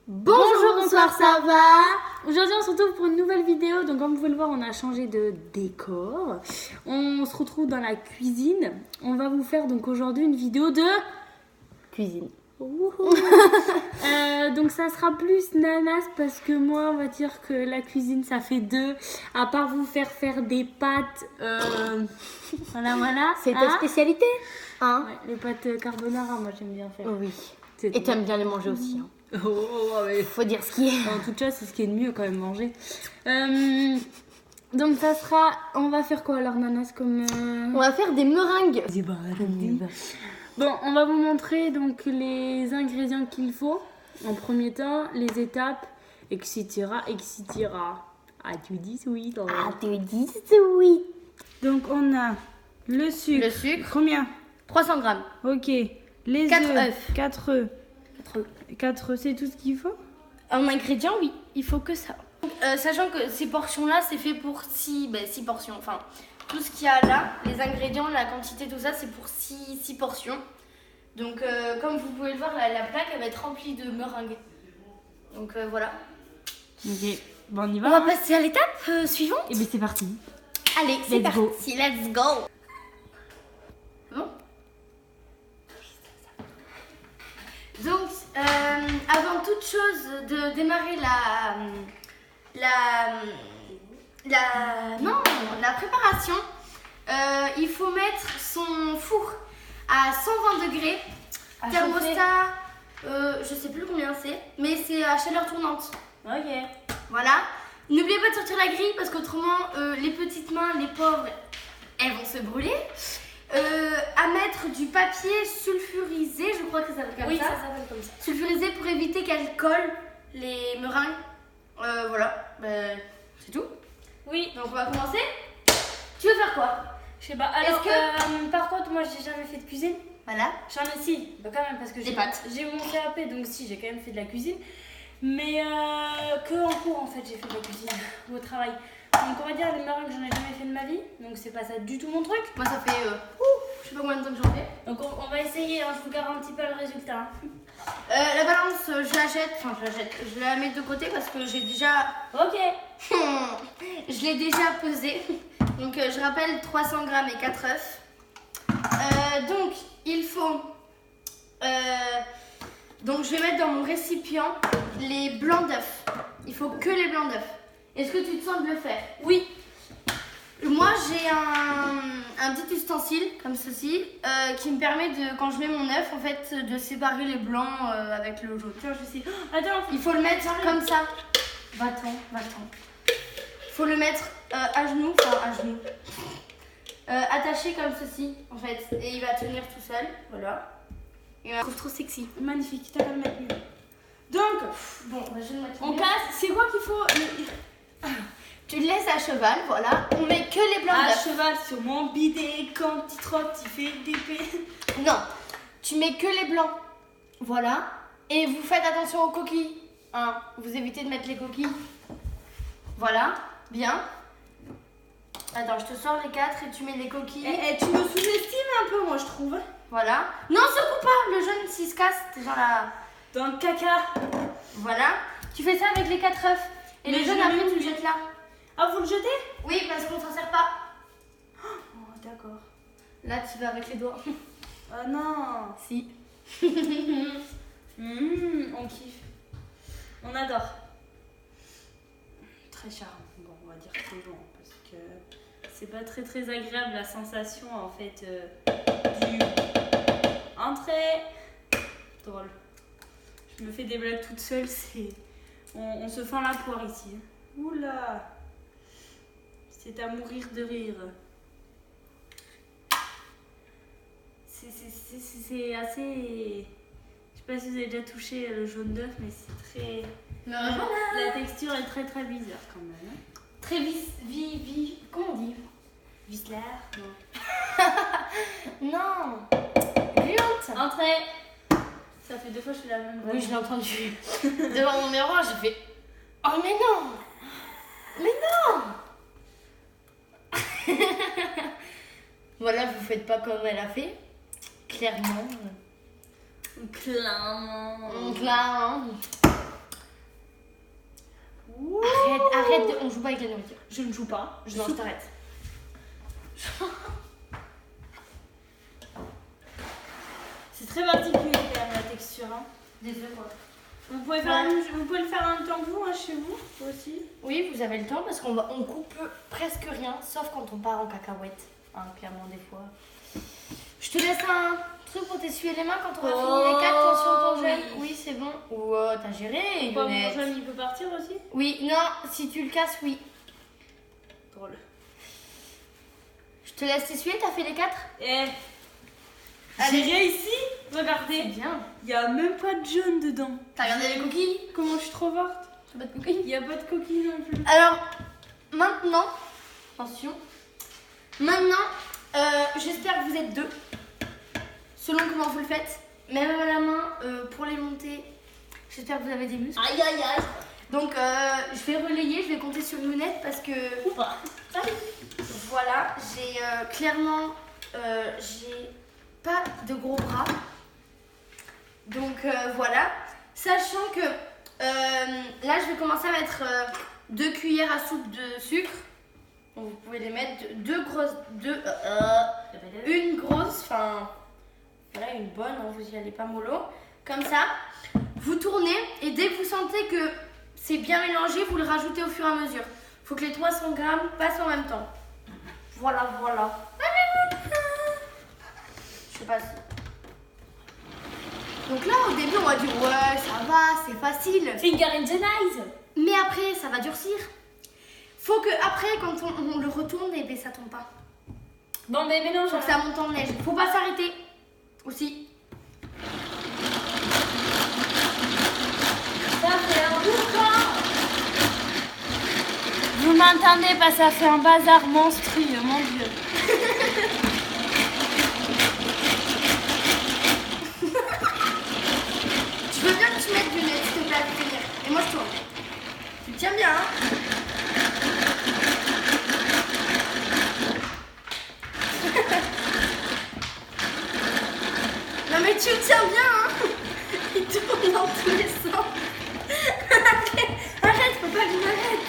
Bonjour, bonsoir, ça va? Aujourd'hui on se retrouve pour une nouvelle vidéo. Donc comme vous pouvez le voir, on a changé de décor. On se retrouve dans la cuisine. On va vous faire donc aujourd'hui une vidéo de Cuisine. donc ça sera plus nanas parce que moi on va dire que la cuisine ça fait deux. À part vous faire des pâtes, voilà. C'est ta spécialité, hein? Ouais, les pâtes carbonara, moi j'aime bien faire. Oui. Et t'aimes bien les manger aussi, hein? Ouais. Faut dire ce qui est. En tout cas, c'est ce qui est de mieux quand même manger. Donc ça sera, on va faire quoi alors nanas comme On va faire des meringues. Bon, on va vous montrer donc les ingrédients qu'il faut en premier temps, les étapes, etc. Ah, tu dis oui. Ah, tu dis oui. Donc on a le sucre. Le sucre. Combien? 300 grammes. Ok. Les 4 œufs. œufs. 4 œufs. 4 œufs, c'est tout ce qu'il faut? En ingrédients, oui, il faut que ça. Sachant que ces portions-là, c'est fait pour 6 portions. Enfin, tout ce qu'il y a là, les ingrédients, la quantité, tout ça, c'est pour 6 portions. Donc, comme vous pouvez le voir, la plaque, elle va être remplie de meringues. Donc, voilà. Ok. Bon, on y va. On va passer à l'étape suivante. Et bien c'est parti. Allez, c'est Let's go. parti. Let's go. Bon. Donc, avant toute chose, de démarrer la préparation, il faut mettre son four à 120 degrés, thermostat, je sais plus combien c'est, mais c'est à chaleur tournante. Ok. Voilà. N'oubliez pas de sortir la grille parce qu'autrement, les petites mains, les pauvres, elles vont se brûler. À mettre du papier sulfurisé, je crois que ça s'appelle comme ça. Oui, ça s'appelle comme ça. Sulfurisé pour éviter qu'elles collent les meringues. Voilà, c'est tout. Oui. Donc on va commencer. Tu veux faire quoi? Je sais pas. Alors, par contre, moi j'ai jamais fait de cuisine. Voilà. J'en ai si, bah quand même parce que Des pâtes. j'ai mon CAP, donc si j'ai quand même fait de la cuisine, mais que en cours en fait j'ai fait de la cuisine au travail. Donc on va dire les meringues j'en ai jamais fait de ma vie, donc c'est pas ça du tout mon truc. Moi ça fait je sais pas combien de temps que j'en fais. Donc on va essayer, hein, je vous garantis pas le résultat. Hein. La balance je la mets de côté parce que j'ai déjà Ok. je l'ai déjà pesée. Donc je rappelle 300 grammes et 4 œufs. Donc il faut donc je vais mettre dans mon récipient les blancs d'œufs. Il faut que les blancs d'œufs. Est-ce que tu te sens de le faire? Oui. Moi j'ai un petit ustensile comme ceci qui me permet de, quand je mets mon œuf en fait, de séparer les blancs avec le jaune. Tiens, je sais. Attends, Il faut le mettre comme ça. Va-t'en. Il faut le mettre à genoux, attaché comme ceci en fait, et il va tenir tout seul. Voilà. Et on trouve trop sexy. magnifique, t'as qu'à le mettre mieux. Donc, Bon, je vais le mettre. on casse. C'est quoi qu'il faut? Tu le laisses à cheval, voilà. On met que les blancs À d'œufs. cheval sur mon bidet, quand il trotte, il fait d'épée. Non, tu mets que les blancs. Voilà. Et vous faites attention aux coquilles. Hein, vous évitez de mettre les coquilles. Voilà, bien. Attends, je te sors les 4 et tu mets les coquilles. Tu me sous-estimes un peu, moi je trouve. Voilà. Non, secoue pas. Le jaune, s'il se casse, t'es genre là. Dans le caca. Voilà. Tu fais ça avec les 4 œufs. Et Mais le jaune, je après, l'ai tu le mis. jettes là. Ah, vous le jetez? Oui, parce qu'on s'en sert pas. Oh, d'accord. Là, tu vas avec les doigts. Ah non. Si. On kiffe. On adore. Très charmant. Bon, on va dire que c'est bon parce que c'est pas très très agréable la sensation en fait du entrée. Drôle. Je me fais des blagues toute seule, c'est on se fend la poire ici. Oula. C'est à mourir de rire. C'est assez. Je sais pas si vous avez déjà touché le jaune d'œuf, mais c'est très. La texture est très très bizarre quand même. Hein. Très comment on dit? Vislaire. Non. Gluante. Entrée. Ça fait 2 fois que je fais la même blague. Oui, je l'ai entendu. Devant mon miroir, j'ai fait oh, mais non. Mais non. Voilà, vous faites pas comme elle a fait. Clairement. Clairement. Clairement. joue pas avec la nourriture. Je ne joue pas. Non, je t'arrête. C'est très particulier quand même la texture. Hein. Désolée quoi. Vous pouvez le faire en même temps que vous, hein, chez vous aussi. Oui, vous avez le temps parce qu'on coupe presque rien, sauf quand on part en cacahuète. Hein, clairement, des fois. Je te laisse un truc pour t'essuyer les mains quand on aura fini les 4. Attention, ton jeune. Oui, c'est bon. Oh, t'as géré. Quoi, mon jeune, il peut partir aussi? Oui, non, si tu le casses, oui. Drôle. Je te laisse t'essuyer, t'as fait les 4? J'ai réussi. Regardez. C'est bien. Il n'y a même pas de jaune dedans. T'as regardé les coquilles? Comment je suis trop forte. T'as pas de coquilles? Il n'y a pas de coquilles non plus. Alors, maintenant, attention. Maintenant, j'espère que vous êtes 2. Selon comment vous le faites. Même à la main, pour les monter, j'espère que vous avez des muscles. Aïe aïe aïe. Donc, je vais relayer, je vais compter sur Lunette parce que... Ou pas. Voilà, j'ai clairement... j'ai pas de gros bras. Donc, voilà. Sachant que là, je vais commencer à mettre 2 cuillères à soupe de sucre. Donc, vous pouvez les mettre une grosse, enfin... Voilà, une bonne, hein, vous y allez pas mollo. Comme ça, vous tournez et dès que vous sentez que c'est bien mélangé, vous le rajoutez au fur et à mesure. Il faut que les 300 grammes passent en même temps. Voilà, voilà. Je sais pas si... Donc là, au début, on va dire, ouais, ça va, c'est facile. Finger in the eyes. Mais après, ça va durcir. Faut que après, quand on le retourne, et ben, ça tombe pas. Bon, mais mélange. Faut que ça monte en neige. Faut pas s'arrêter. Aussi. Ça fait un boucan. Vous m'entendez pas, ça fait un bazar monstrueux, mon Dieu. Je veux bien que tu mettes du lait, s'il te plaît, à tenir. Et moi, je tourne. Tu tiens bien, hein? Non, mais tu le tiens bien, hein? Il tourne dans tous les sens. Arrête, faut pas qu'il m'arrête.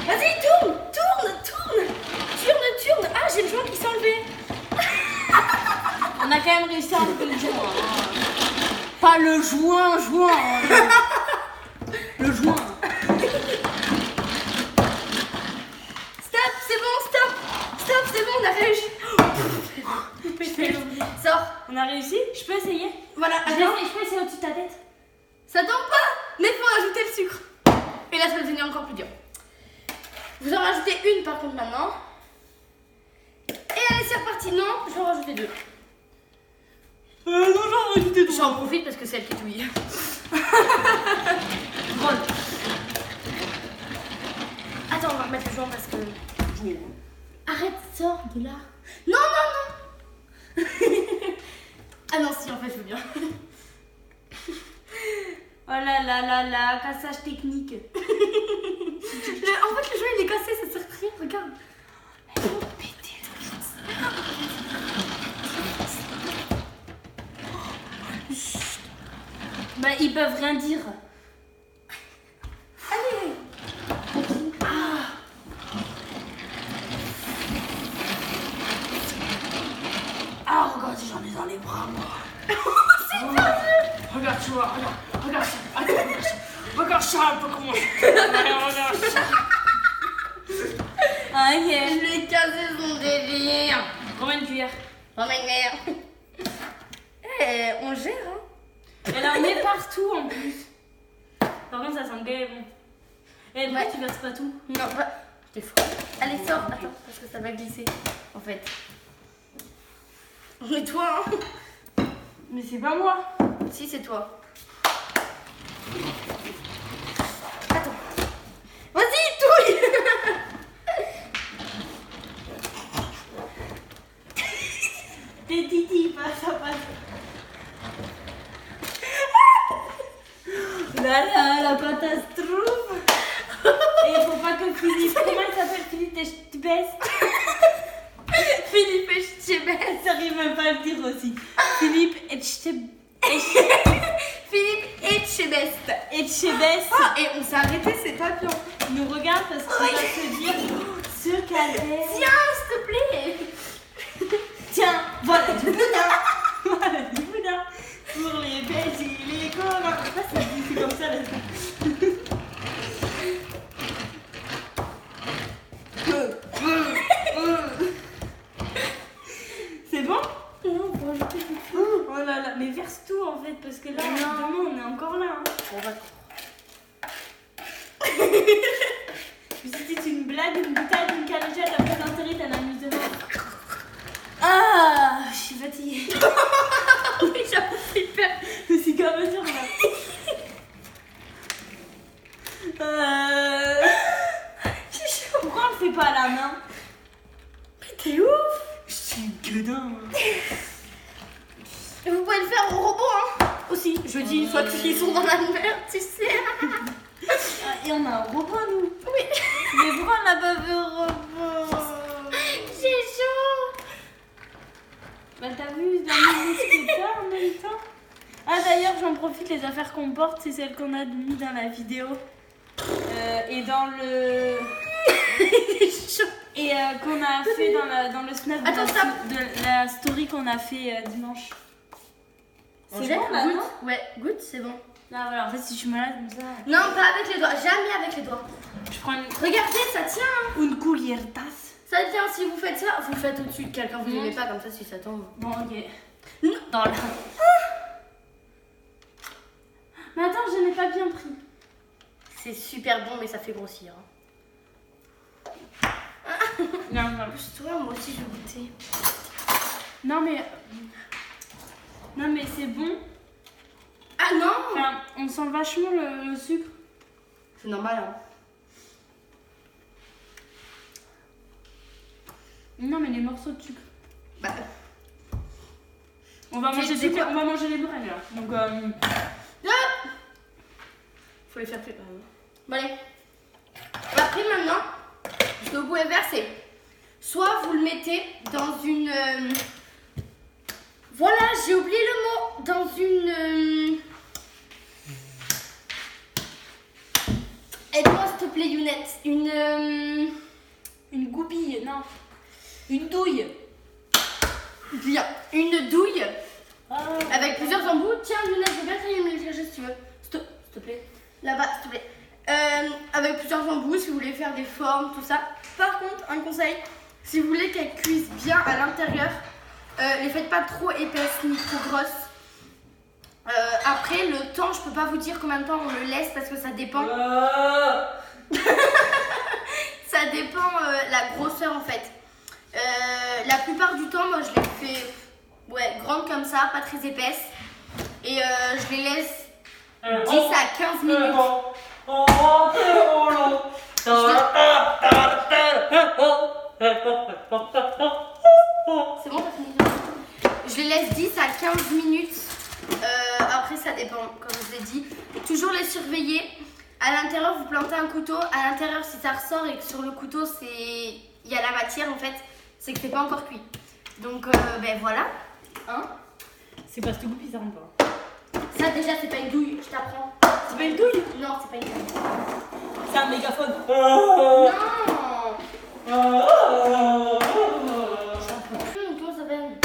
Vas-y, tourne. Ah, j'ai le joint qui s'est enlevé. On a quand même réussi à enlever le joint. Pas le joint. Le joint. Stop, c'est bon, on a réussi. Sors. On a réussi? Je peux essayer? Voilà, Je attends. peux essayer au-dessus de ta tête? Ça tombe pas, mais il faut rajouter le sucre. Et là, ça va devenir encore plus dur. Vous en rajoutez une par contre maintenant. Et allez, c'est reparti. Non, je vais en rajouter 2. Non, j'en rajouté J'en profite parce que c'est elle qui touille. Drôle. Attends, on va remettre le joint parce que... Arrête, sors de là. Non. Ah non, si, en fait, je veux bien. Oh là là, cassage technique. En fait, le joint, il est cassé, ça sert à rien, regarde. Bah, ils peuvent rien dire. Allez. Ah, regarde, j'en ai dans les bras, moi. C'est sérieux. Regarde, tu vois, regarde ça. Regarde ça un peu comment je fais. Regarde ça. Ah, Je l'ai cassé son délire. Combien de cuillères? Oh ma mère. On gère, hein. Elle en met partout en plus. Par contre, ça sent gay, bon. Et pourquoi tu verses pas tout? Non, pas. T'es fou. Allez, sors. Attends, parce que ça va glisser, en fait. Mais toi, hein. Mais c'est pas moi. Si, c'est toi. Attends. Vas-y, touille. T'es titi, passe. Là, la catastrophe. Et il faut pas que Philippe... Comment il s'appelle? Philippe Etchebest. Philippe Etchebest. J'arrive même pas à le dire aussi. Philippe Etchebest. Philippe Etchebest. baisse. Ah, et on s'est arrêté, c'est papillon. Il nous regarde parce qu'il va se dire ce cadet. Tiens, s'il te plaît. Tiens, voilà du boudin. Voilà du boudin. Pour les bêtes et les copains. Pourquoi ça se dit comme ça là? C'est bon? Non, faut ajouter du feu. Oh là là, mais verse tout en fait, parce que là, demain on est encore là. Hein. Bon, va. C'était une blague, une boutade, une caléjade, après d'intérêt, t'as l'amusement. Ah, je suis fatiguée. Oui, j'avoue, c'est hyper. Je suis quand même sûre là. J'ai chaud. Pourquoi on le fait pas à la main? Mais t'es ouf. Je suis gueudin. Vous pouvez le faire au robot, hein. Aussi, je dis une fois qu'ils sont dans la merde, tu sais. Et on a un robot, nous. Oui. Mais pourquoi on n'a pas vu un robot? J'ai chaud. Bah t'as vu dans les scooters en même temps? Ah d'ailleurs j'en profite, les affaires qu'on porte c'est celles qu'on a mis dans la vidéo et dans le et qu'on a fait dans le snap Attends, de la story qu'on a fait dimanche. C'est bon là, goûte. non? Ouais, goûte, c'est bon. Ah voilà, en fait si je suis malade comme ça. Non, pas avec les doigts, jamais avec les doigts. Je prends Regardez, ça tient. Hein. une cuillère-tasse. Ça tient, si vous faites ça, vous le faites au-dessus de quelqu'un, vous n'aimez pas comme ça si ça tombe. Bon ok. Non, dans le... Mais attends, je n'ai pas bien pris. C'est super bon, mais ça fait grossir. Non, non. Toi, moi aussi, je vais goûter. Non mais c'est bon. Ah non. Enfin, on sent vachement le sucre. C'est normal, hein. Non mais les morceaux de sucre. Bah, On va manger c'est quoi? on va manger les meringues là. Donc faut les faire préparer. Bon, allez. Après, maintenant, ce que vous pouvez faire, c'est soit vous le mettez dans une... Voilà, j'ai oublié le mot. Dans une... Aide-moi, s'il te plaît, Younette. une goupille, non. Une douille. Bien. Une douille Ah. avec plusieurs embouts. Tiens, Younette, je veux bien que tu me les chercher si tu veux. S'il te plaît. Là-bas, s'il te plaît. Avec plusieurs embouts, si vous voulez faire des formes, tout ça. Par contre, un conseil, si vous voulez qu'elles cuisent bien à l'intérieur, les faites pas trop épaisses ni trop grosses. Après, le temps, je peux pas vous dire combien de temps on le laisse parce que ça dépend. Ça dépend la grosseur en fait. La plupart du temps, moi je les fais grandes comme ça, pas très épaisses. Et je les laisse 10 à 15 minutes. C'est bon, t'as fini? Je les laisse 10 à 15 minutes. Après, ça dépend, comme je vous ai dit. Toujours les surveiller. À l'intérieur, vous plantez un couteau. À l'intérieur, si ça ressort et que sur le couteau, il y a la matière en fait, c'est que c'est pas encore cuit. Donc, ben voilà. Hein? C'est parce que goupille ça rentre pas. Ça, déjà, c'est pas une douille, je t'apprends. C'est pas une douille? Non, c'est pas une douille. C'est un mégaphone. Non! Comment ça s'appelle?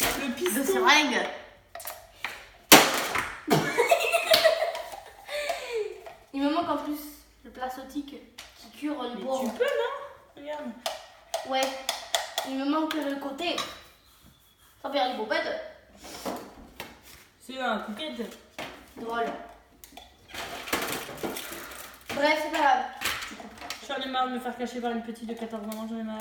Le De piston. seringue. Il me manque en plus le plastique qui cure le Mais bois. tu peux, non? Regarde. Ouais, il me manque le côté. Sans faire les bobettes. C'est un couquette. Drôle. Bref, c'est pas grave. J'en ai marre de me faire cacher par une petite de 14 ans, j'en ai marre.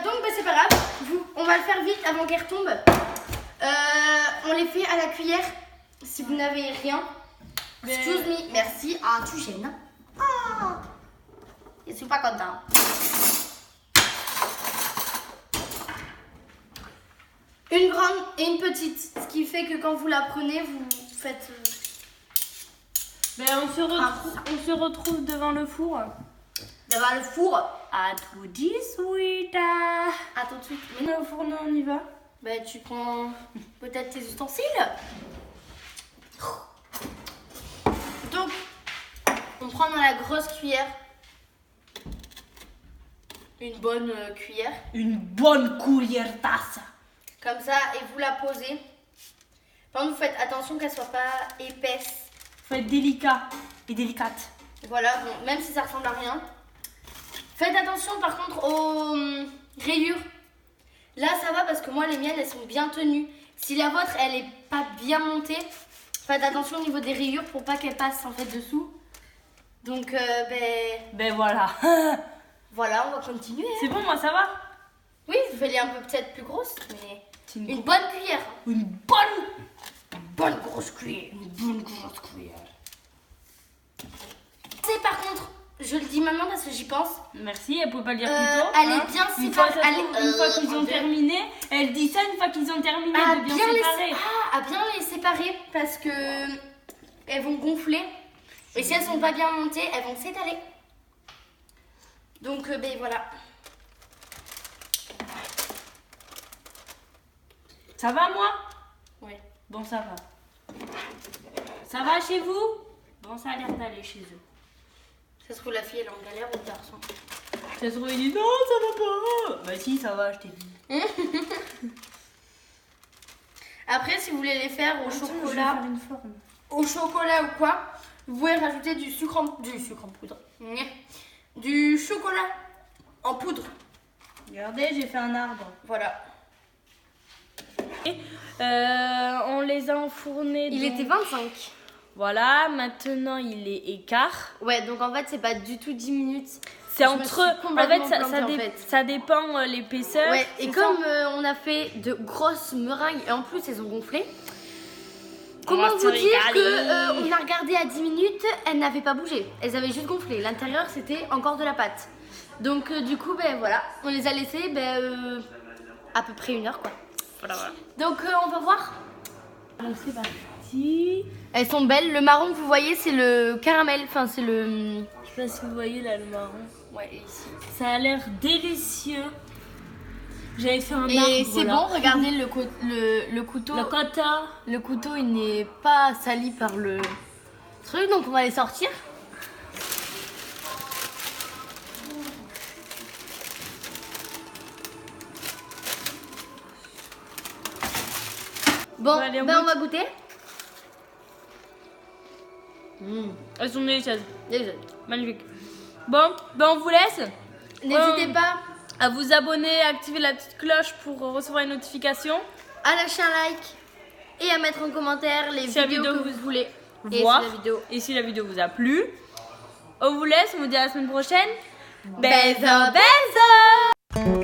Donc, bah, c'est pas grave. On va le faire vite avant qu'elle retombe. On les fait à la cuillère si vous n'avez rien. Mais... Excuse me, merci. Ah, tu gênes. Ah, je suis pas content. Une grande et une petite. Ce qui fait que quand vous la prenez, vous faites... Ben, on se retrouve devant le four. devant le four. À tout de suite. À tout de suite. Au fourneau, on y va. Bah, tu prends... peut-être tes ustensiles. Donc, on prend dans la grosse cuillère une bonne cuillère. Une bonne cuillère tasse. Comme ça, et vous la posez. Par contre, vous faites attention qu'elle soit pas épaisse. Faut être délicat et délicate. Voilà, bon, même si ça ressemble à rien. Faites attention par contre aux rayures. Là, ça va parce que moi, les miennes, elles sont bien tenues. Si la vôtre, elle est pas bien montée, faites attention au niveau des rayures pour pas qu'elles passent en fait dessous. Donc, Ben voilà. voilà, on va continuer. C'est bon, moi ça va. Oui, vous faites-les un peu peut-être plus grosses, mais C'est une bonne cuillère. Une bonne grosse cuillère. Une bonne grosse cuillère. C'est par contre, je le dis maintenant parce que j'y pense. Merci, elle pouvait pas le dire plus tôt. Elle est bien Une fois, séparée. une fois qu'ils ont terminé, elle dit ça une fois qu'ils ont terminé de bien séparer. À bien les séparer parce que elles vont gonfler. Et si elles sont pas bien montées, elles vont s'étaler. Donc, voilà. Ça va moi? Oui. Bon, ça va. Ça va chez vous? Bon, ça a l'air d'aller chez eux. Ça se trouve, la fille, elle est en galère ou le garçon? Ça se trouve, il dit non, ça va pas. Bah si, ça va, je t'ai dit. Après, si vous voulez les faire au chocolat, Je vais faire une forme. au chocolat ou quoi, vous pouvez rajouter du sucre en poudre. Du chocolat en poudre. Regardez, j'ai fait un arbre. Voilà. On les a enfournés. Il donc- était 25. Voilà, maintenant il est écart. Ouais, donc en fait, c'est pas du tout 10 minutes. C'est Je me entre. suis En complètement fait, plantée, en fait. ça dépend l'épaisseur. Ouais, et c'est comme ça. on a fait de grosses meringues et en plus elles ont gonflé, On comment va vous se dire régaler. que on a regardé à 10 minutes, elles n'avaient pas bougé, elles avaient juste gonflé. L'intérieur c'était encore de la pâte. Donc du coup, voilà, on les a laissées à peu près 1 heure quoi. Voilà. Donc on va voir. Donc c'est parti. Elles sont belles. Le marron que vous voyez, c'est le caramel. Enfin, c'est le. Je sais pas si vous voyez là le marron. Ouais, ici. Ça a l'air délicieux. J'avais fait un arbre. Et c'est là. bon, regardez le couteau. Le quota. Le couteau, il n'est pas sali par le truc, donc on va les sortir. Bon, On va aller en on va goûter. Elles sont délicieuses. Déjà. Magnifique. Bon, on vous laisse. N'hésitez pas À vous abonner, à activer la petite cloche pour recevoir une notification. à lâcher un like et à mettre en commentaire les Si la vidéos vidéo que vous voulez. Et voir. si la vidéo. Et si la vidéo vous a plu, on vous laisse. On vous dit à la semaine prochaine. Bisous, bisous.